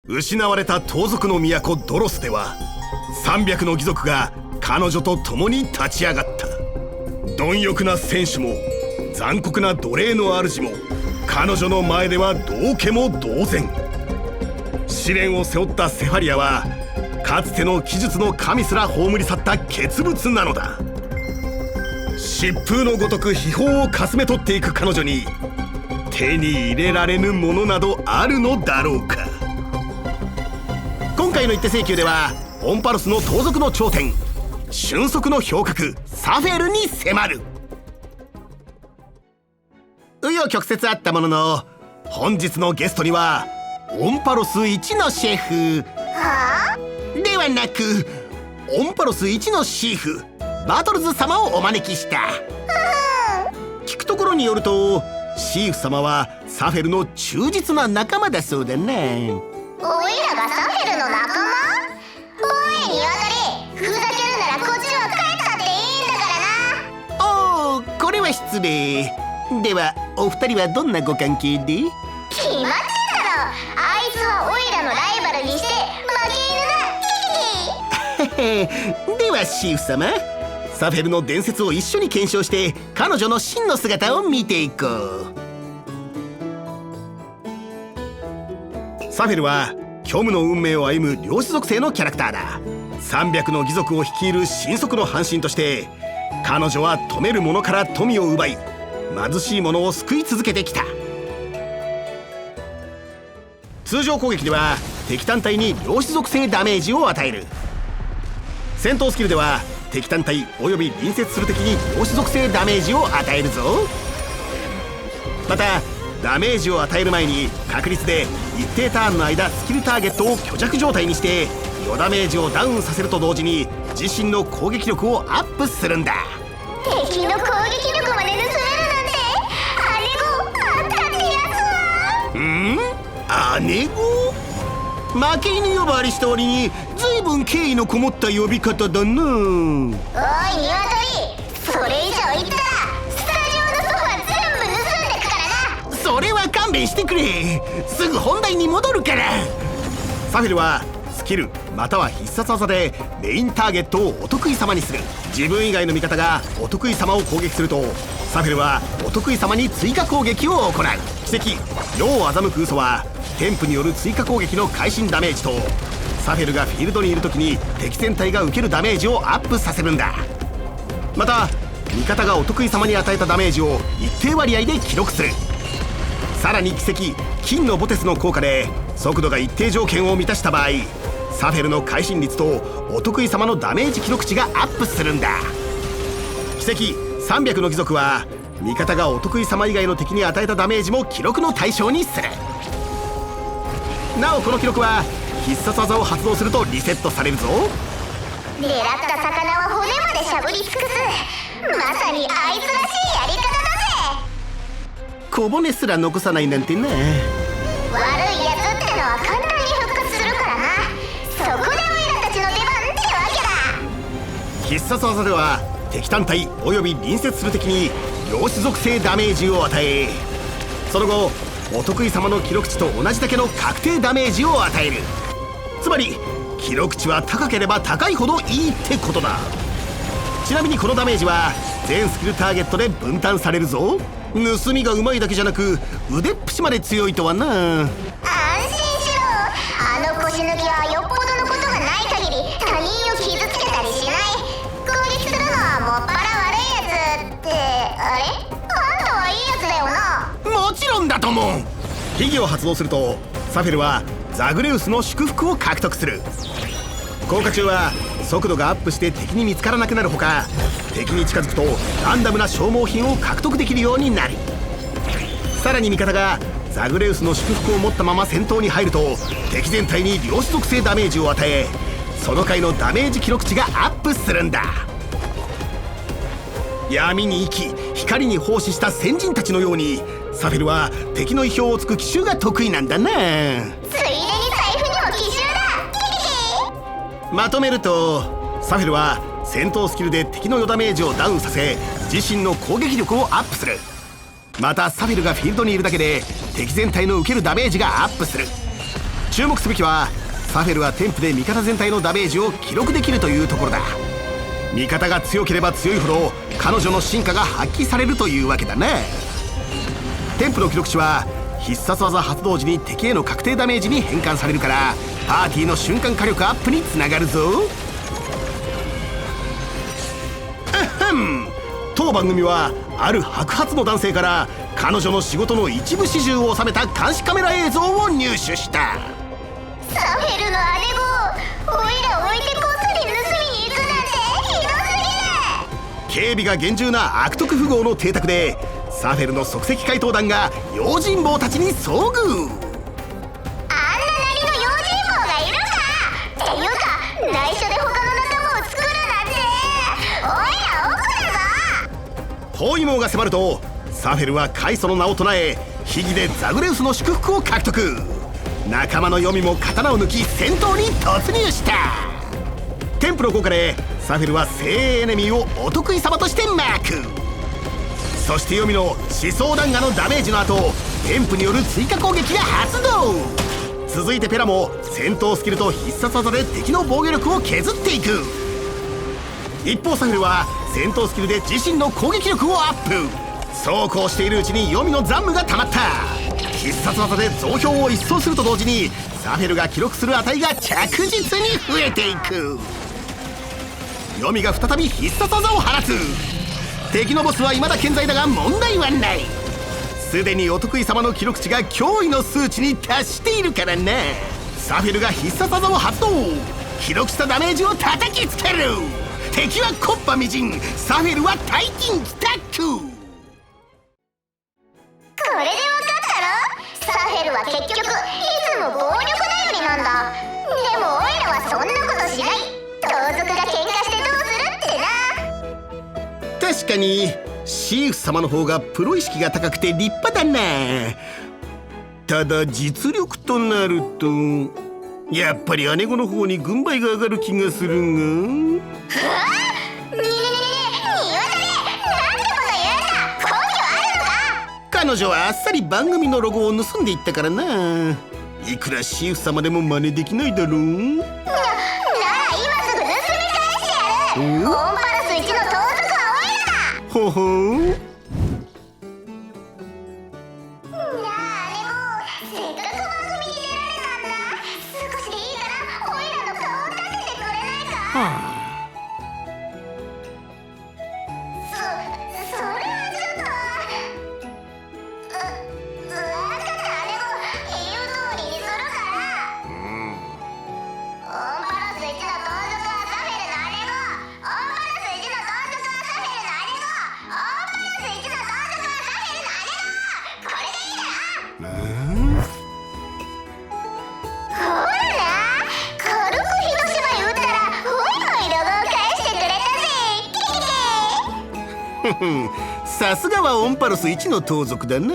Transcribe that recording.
失われた盗賊の都ドロスでは300の義賊が彼女と共に立ち上がった。貪欲な戦士も残酷な奴隷の主も彼女の前では道家も同然。試練を背負ったセファリアはかつての奇術の神すら葬り去った傑物なのだ。疾風のごとく秘宝をかすめ取っていく彼女に手に入れられぬものなどあるのだろうか。今回の一手請求ではオンパロスの盗賊の頂点俊足の侠客サフェルに迫る。紆余曲折あったものの本日のゲストにはオンパロス一のシェフではなくオンパロス一のシーフバトルズ様をお招きした。聞くところによるとシーフ様はサフェルの忠実な仲間だそうだね。おいらがサフェルの仲間？おいにわたり、ふざけるならこっちは帰ったっていいんだからな。おー、これは失礼。ではお二人はどんなご関係で？決まってんだろ。あいつはおいらのライバルにして負け犬だ。ではシーフ様、サフェルの伝説を一緒に検証して彼女の真の姿を見ていこう。サフェルは虚無の運命を歩む漁師属性のキャラクターだ。300の義族を率いる神速の半身として彼女は富める者から富を奪い貧しい者を救い続けてきた。通常攻撃では敵単体に漁師属性ダメージを与える。戦闘スキルでは敵単体および隣接する敵に漁師属性ダメージを与えるぞ。またダメージを与える前に確率で一定ターンの間スキルターゲットを虚弱状態にして余ダメージをダウンさせると同時に自身の攻撃力をアップするんだ。敵の攻撃力まで盗めるなんて姉子あったってやつは。姉子？負け犬呼ばわりした割に随分敬意のこもった呼び方だな。おいニワトリ、それ以上言ったらスタジオのソファ全部盗んでくからな。それは勘弁してくれ。すぐ本題に戻るから。サフェルはスキルまたは必殺技でメインターゲットをお得意様にする。自分以外の味方がお得意様を攻撃するとサフェルはお得意様に追加攻撃を行う。奇跡世を欺く嘘は添付による追加攻撃の会心ダメージとサフェルがフィールドにいる時に敵戦隊が受けるダメージをアップさせるんだ。また味方がお得意様に与えたダメージを一定割合で記録する。さらに奇跡金のボテスの効果で速度が一定条件を満たした場合サフェルの会心率とお得意様のダメージ記録値がアップするんだ。奇跡300の義族は味方がお得意様以外の敵に与えたダメージも記録の対象にする。なおこの記録は必殺技を発動するとリセットされるぞ。狙った魚は骨までしゃぶり尽くす。まさにあいつらしいやり方だぜ。小骨すら残さないなんてな。悪いやつってのは簡単に復活するからな。そこでオイラたちの出番ってわけだ。必殺技では敵単体および隣接する敵に漁師属性ダメージを与えその後お得意様の記録値と同じだけの確定ダメージを与える。つまり記録値は高ければ高いほどいいってことだ。ちなみにこのダメージは全スキルターゲットで分担されるぞ。盗みがうまいだけじゃなく腕っぷしまで強いとはな。安心しろ。あの腰抜きはよっぽどのことがない限り他人を傷つけたりしない。攻撃するのはもっぱら悪いやつってあれ？あんたはいいやつだよな。もちろんだと思う。秘技を発動するとサフェルはザグレウスの祝福を獲得する。効果中は速度がアップして敵に見つからなくなるほか敵に近づくとランダムな消耗品を獲得できるようになる。さらに味方がザグレウスの祝福を持ったまま戦闘に入ると敵全体に漁師属性ダメージを与えその回のダメージ記録値がアップするんだ。闇に生き光に奉仕した先人たちのようにサフェルは敵の意表をつく奇襲が得意なんだな。ついでに財布にも奇襲だ。まとめるとサフェルは戦闘スキルで敵の余ダメージをダウンさせ自身の攻撃力をアップする。またサフェルがフィールドにいるだけで敵全体の受けるダメージがアップする。注目すべきはサフェルは添付で味方全体のダメージを記録できるというところだ。味方が強ければ強いほど彼女の進化が発揮されるというわけだね。添付の記録値は必殺技発動時に敵への確定ダメージに変換されるからパーティーの瞬間火力アップにつながるぞ。当番組はある白髪の男性から彼女の仕事の一部始終を収めた監視カメラ映像を入手した。サフェルの姉子、オイラ置いてこっそり盗みに行くなんてひどすぎる。警備が厳重な悪徳富豪の邸宅でサフェルの即席怪盗団が用心棒たちに遭遇。あんななりの用心棒がいるかっていうか内緒で他の仲間を作るなんてオイラ奥だぞ。包囲網が迫るとサフェルはカイソの名を唱え秘技でザグレウスの祝福を獲得。仲間の読みも刀を抜き戦闘に突入した。添付の効果でサフェルは精鋭エネミーをお得意様としてマーク。そして読みの思想弾劾のダメージの後添付による追加攻撃が発動。続いてペラも戦闘スキルと必殺技で敵の防御力を削っていく。一方サフェルは戦闘スキルで自身の攻撃力をアップ。そうこうしているうちに読みの残務がたまった。必殺技で増票を一掃すると同時にサフェルが記録する値が着実に増えていく。読みが再び必殺技を放つ。敵のボスは未だ健在だが問題はない。すでにお得意様の記録値が驚異の数値に達しているからな。サフェルが必殺技を発動。記録したダメージを叩きつける。敵は木っ端みじん、サフェルは大金帰宅。これで分かったろ。サフェルは結局いつも暴力頼りなんだ。でもオイラはそんなことしない。盗賊が喧嘩してどうするってな。確かにシーフ様の方がプロ意識が高くて立派だな。ただ実力となるとやっぱり姉子の方に軍配が上がる気がするが。ねえねえねえ、ニワトリ、なんてこと言うんだ。根拠あるのか。彼女はあっさり番組のロゴを盗んでいったからな。いくらシーフ様でも真似できないだろう。なら今すぐ盗み返してやる。オンパラス1の盗賊はオイラだ。ほほん。なあ姉子、せっかく番組に出られたんだ。少しでいいからオイラの顔を立ててくれないか。それはちょっと。分かった姉子、言う通りにするから。オンパラス1の盗賊はサフェルの姉子。オンパラス1の盗賊はサフェルの姉子。オンパラス1の盗賊はサフェルの姉子。これでいいだろ。ほらな、軽く広島に打ったらオイラのロゴを返してくれたぜ。さすがはオンパロス1の盗賊だな。